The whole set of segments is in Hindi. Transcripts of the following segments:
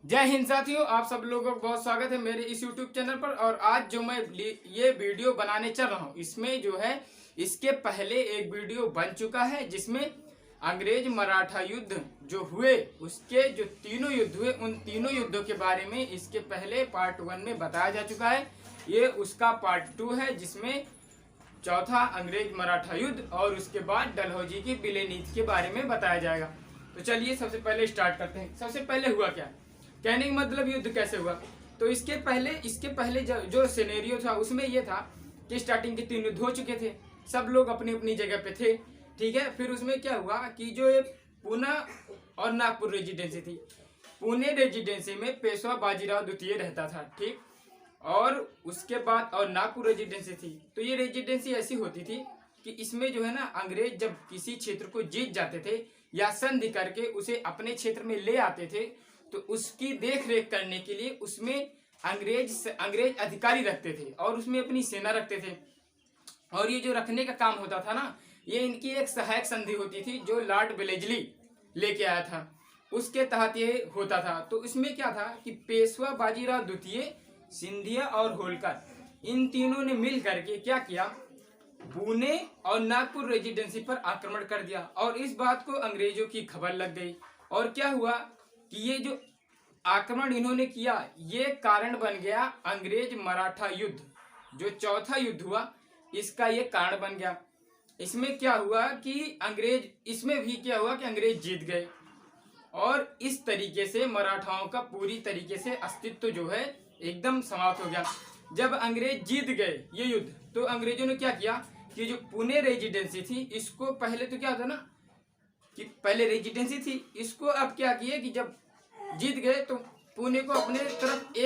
जय हिंद साथियों, आप सब लोगों का बहुत स्वागत है मेरे इस YouTube चैनल पर। और आज जो मैं ये वीडियो बनाने चल रहा हूँ, इसमें जो है इसके पहले एक वीडियो बन चुका है जिसमें अंग्रेज मराठा युद्ध जो हुए उसके जो तीनों युद्ध हुए उन तीनों युद्धों के बारे में इसके पहले पार्ट 1 में बताया जा चुका है। ये उसका पार्ट 2 है जिसमें चौथा अंग्रेज मराठा युद्ध और उसके बाद डलहौजी की विलय नीति के बारे में बताया जाएगा। तो चलिए सबसे पहले स्टार्ट करते हैं। सबसे पहले हुआ क्या, कहने का मतलब युद्ध कैसे हुआ। तो इसके पहले जो सिनेरियो था उसमें यह था कि स्टार्टिंग के 3 युद्ध हो चुके थे, सब लोग अपनी अपनी जगह पे थे, ठीक है। फिर उसमें क्या हुआ कि जो ये पूना और नागपुर रेजिडेंसी थी, पुणे रेजिडेंसी में पेशवा बाजीराव द्वितीय रहता था, ठीक। और उसके बाद और नागपुर रेजिडेंसी थी। तो ये रेजिडेंसी ऐसी होती थी कि इसमें जो है ना अंग्रेज जब किसी क्षेत्र को जीत जाते थे या संधि करके उसे अपने क्षेत्र में ले आते थे तो उसकी देख रेख करने के लिए उसमें अंग्रेज अधिकारी रखते थे और उसमें अपनी सेना रखते थे। और ये जो रखने का काम होता था ना, ये इनकी एक सहायक संधि होती थी जो लॉर्ड वेलेस्ली लेके आया था, उसके तहत ये होता था। तो इसमें क्या था कि पेशवा बाजीराव द्वितीय, सिंधिया और होलकर, इन तीनों ने मिल करके क्या किया, पुणे और नागपुर रेजिडेंसी पर आक्रमण कर दिया। और इस बात को अंग्रेजों की खबर लग गई और क्या हुआ कि ये जो आक्रमण इन्होंने किया ये कारण बन गया अंग्रेज मराठा युद्ध, जो चौथा युद्ध हुआ इसका ये कारण बन गया। इसमें क्या हुआ कि अंग्रेज जीत गए और इस तरीके से मराठाओं का पूरी तरीके से अस्तित्व जो है एकदम समाप्त हो गया। जब अंग्रेज जीत गए ये युद्ध तो अंग्रेजों ने क्या किया कि जो पुणे रेजिडेंसी थी इसको, पहले तो क्या था ना कि पहले रेजिडेंसी थी, इसको अब क्या किया कि जब जीत गए तो पुणे को अपने तरफ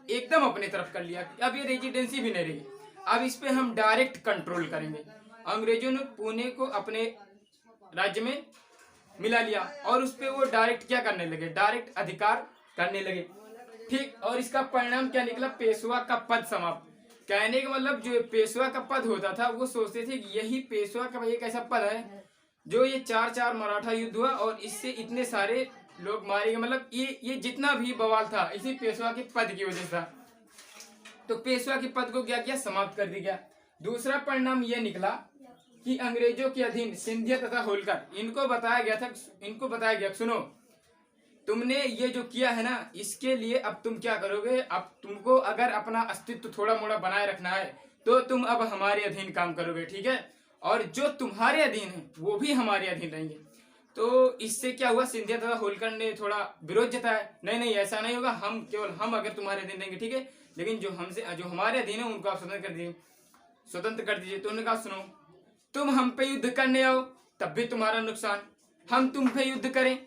एकदम अपने तरफ कर लिया। अब ये रेजिडेंसी भी नहीं रही, अब इस पे हम डायरेक्ट कंट्रोल करेंगे। अंग्रेजों ने पुणे को अपने राज्य में मिला लिया और उस पे वो डायरेक्ट क्या करने लगे, डायरेक्ट अधिकार करने लगे, ठीक। और इसका परिणाम क्या निकला, पेशवा का पद समाप्त। कहने का मतलब जो पेशवा का पद होता था वो सोचते थे कि यही पेशवा का एक ऐसा पद है जो ये 4 मराठा युद्ध हुआ और इससे इतने सारे लोग मारे गए, मतलब ये जितना भी बवाल था इसी पेशवा के पद की वजह से था। तो पेशवा के पद को क्या किया, समाप्त कर दिया। दूसरा परिणाम यह निकला कि अंग्रेजों के अधीन सिंधिया तथा होलकर, इनको बताया गया सुनो, तुमने ये जो किया है ना इसके लिए अब तुम क्या करोगे, अब तुमको अगर अपना अस्तित्व थोड़ा मोड़ा बनाए रखना है तो तुम अब हमारे अधीन काम करोगे, ठीक है। और जो तुम्हारे अधीन है वो भी हमारे अधीन रहेंगे। तो इससे क्या हुआ, सिंधिया तथा होलकर ने थोड़ा विरोध जताया, नहीं ऐसा नहीं होगा, हम अगर तुम्हारे अधीन रहेंगे, ठीक है, लेकिन जो हमारे अधीन है उनको आप स्वतंत्र कर दीजिए। तो उन्होंने कहा सुनो, तुम हम पे युद्ध करने आओ तब भी तुम्हारा नुकसान, हम तुम पे युद्ध करें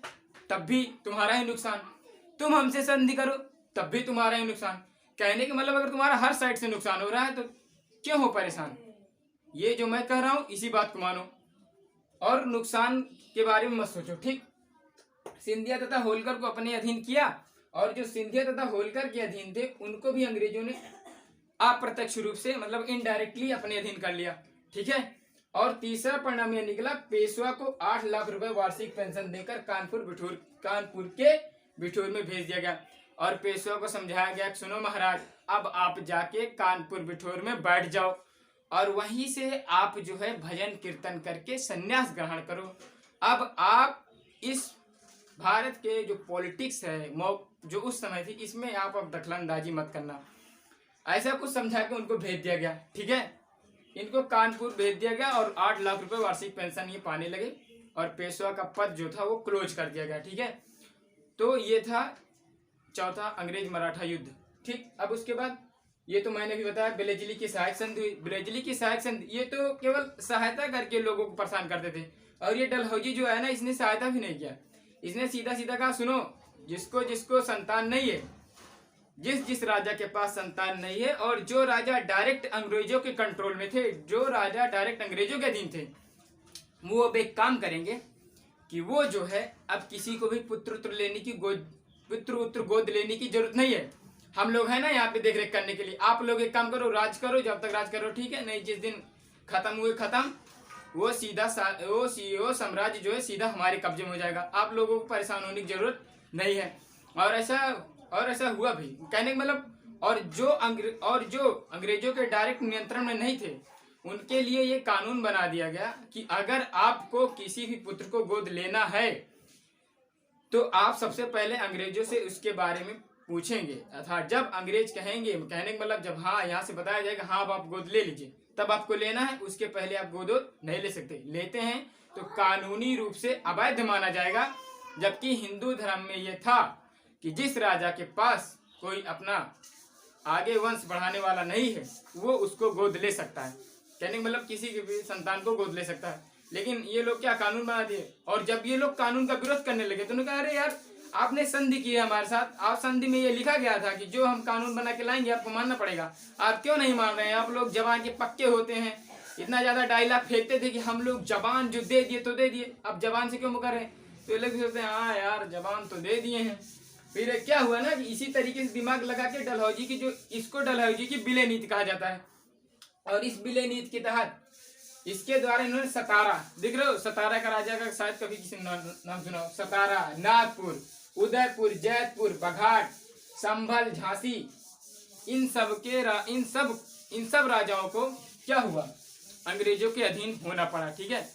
तब भी तुम्हारा ही नुकसान, तुम हमसे संधि करो तब भी तुम्हारा ही नुकसान। कहने का मतलब अगर तुम्हारा हर साइड से नुकसान हो रहा है तो क्यों हो परेशान, ये जो मैं कह रहा हूं इसी बात को मानो और नुकसान के बारे में मत सोचो, ठीक। सिंधिया तथा होलकर को अपने अधीन किया और जो सिंधिया तथा होलकर के अधीन थे उनको भी अंग्रेजों ने अप्रत्यक्ष रूप से मतलब इनडायरेक्टली अपने अधीन कर लिया, ठीक है। और तीसरा परिणाम यह निकला, पेशवा को 8 लाख रुपए वार्षिक पेंशन देकर कानपुर के बिठूर में भेज दिया गया और पेशवा को समझाया गया, सुनो महाराज, अब आप जाके कानपुर बिठूर में बैठ जाओ और वहीं से आप जो है भजन कीर्तन करके संन्यास ग्रहण करो। अब आप इस भारत के जो पॉलिटिक्स है जो उस समय थी इसमें आप अब दखलंदाजी मत करना, ऐसा कुछ समझा के उनको भेज दिया गया, ठीक है। इनको कानपुर भेज दिया गया और 8 लाख रुपए वार्षिक पेंशन ये पाने लगे और पेशवा का पद जो था वो क्लोज कर दिया गया, ठीक है। तो ये था चौथा अंग्रेज मराठा युद्ध, ठीक। अब उसके बाद ये तो मैंने भी बताया वेलेस्ली की सहायक संधि हुई। वेलेस्ली की सहायक संधि ये तो केवल सहायता करके लोगों को परेशान करते थे और ये डलहौजी जो है ना इसने सहायता भी नहीं किया, इसने सीधा सीधा कहा सुनो, जिसको संतान नहीं है, जिस राजा के पास संतान नहीं है और जो राजा डायरेक्ट अंग्रेजों के कंट्रोल में थे, जो राजा डायरेक्ट अंग्रेजों के अधीन थे, वो अब एक काम करेंगे कि वो जो है अब किसी को भी पुत्र उत्तर गोद लेने की जरूरत नहीं है, हम लोग है ना यहाँ पे देख रेख करने के लिए, आप लोग एक काम करो, राज करो, जब तक राज करो, ठीक है, नहीं जिस दिन खत्म वो साम्राज्य जो है सीधा हमारे कब्जे में हो जाएगा, आप लोगों को परेशान होने की जरूरत नहीं है। और ऐसा हुआ भी। कहने का मतलब और जो अंग्रेजों के डायरेक्ट नियंत्रण में नहीं थे, उनके लिए ये कानून बना दिया गया कि अगर आपको किसी भी पुत्र को गोद लेना है तो आप सबसे पहले अंग्रेजों से उसके बारे में पूछेंगे, अर्थात जब अंग्रेज कहेंगे, कहने का मतलब जब हाँ यहाँ से बताया जाएगा हाँ अब आप गोद ले लीजिए, तब आपको लेना है, उसके पहले आप गोद नहीं ले सकते। लेते हैं तो कानूनी रूप से अवैध माना जाएगा। जबकि हिंदू धर्म में यह था कि जिस राजा के पास कोई अपना आगे वंश बढ़ाने वाला नहीं है वो उसको गोद ले सकता है। कहने का मतलब किसी के भी संतान को गोद ले सकता है। लेकिन ये लोग क्या कानून बना दिए, और जब ये लोग कानून का विरोध करने लगे तो उन्होंने कहा अरे यार आपने संधि की है हमारे साथ, आप संधि में ये लिखा गया था कि जो हम कानून बना के लाएंगे आपको मानना पड़ेगा, आप क्यों नहीं मान रहे हैं? आप लोग जबान के पक्के होते हैं, इतना ज्यादा डायलॉग फेंकते थे कि हम लोग जबान जो दे दिए तो दे दिए, अब जबान से क्यों मुकर रहे हैं? तो ये लोग सोचते हैं हाँ यार जबान तो दे दिए हैं। फिर क्या हुआ ना कि इसी तरीके से दिमाग लगा के डलहौजी की, जो इसको डलहौजी की विलय नीति कहा जाता है, और इस विलय नीति के तहत इसके द्वारा इन्होंने सतारा, देख रहे हो सतारा का राजा का शायद कभी किसी ने नाम सुना हो, सतारा, नागपुर, उदयपुर, जैतपुर, बघाट, संभल, झांसी, इन सब राजाओं को क्या हुआ, अंग्रेजों के अधीन होना पड़ा। ठीक है,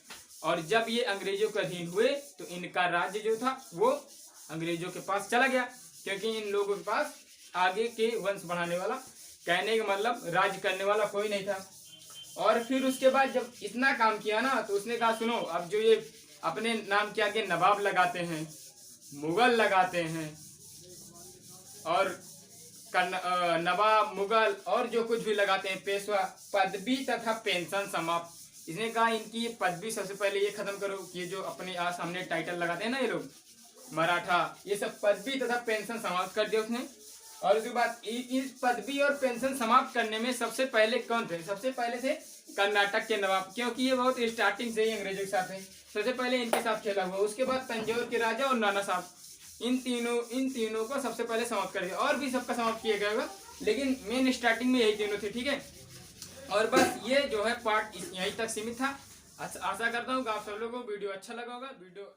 और जब ये अंग्रेजों के अधीन हुए तो इनका राज्य जो था वो अंग्रेजों के पास चला गया, क्योंकि इन लोगों के पास आगे के वंश बढ़ाने वाला, कहने का मतलब राज करने वाला कोई नहीं था। और फिर उसके बाद जब इतना काम किया ना तो उसने कहा सुनो अब जो ये अपने नाम के आगे नवाब लगाते हैं, मुगल लगाते हैं, और नवाब, मुगल और जो कुछ भी लगाते हैं, पेशवा, पदवी तथा पेंशन समाप्त। इसने कहा इनकी ये पदवी सबसे पहले ये खत्म करो कि ये जो अपने सामने टाइटल लगाते हैं ना ये लोग मराठा, ये सब पदवी तथा पेंशन समाप्त कर दिया उसने। और उसके बाद इस पदवी और पेंशन समाप्त करने में सबसे पहले कौन थे? सबसे पहले थे कर्नाटक के नवाब, क्योंकि ये बहुत स्टार्टिंग से ही अंग्रेजों के साथ है, सबसे पहले इनके साथ खेला हुआ। उसके बाद तंजौर के राजा और नाना साहब, इन तीनों को सबसे पहले समाप्त कर दिया। और भी सबका समाप्त किया गया होगा, लेकिन मेन स्टार्टिंग में यही तीनों थे। ठीक है, और बस ये जो है पार्ट यहीं तक सीमित था। आशा करता हूँ कि आप सब लोगों को वीडियो अच्छा लगा होगा। वीडियो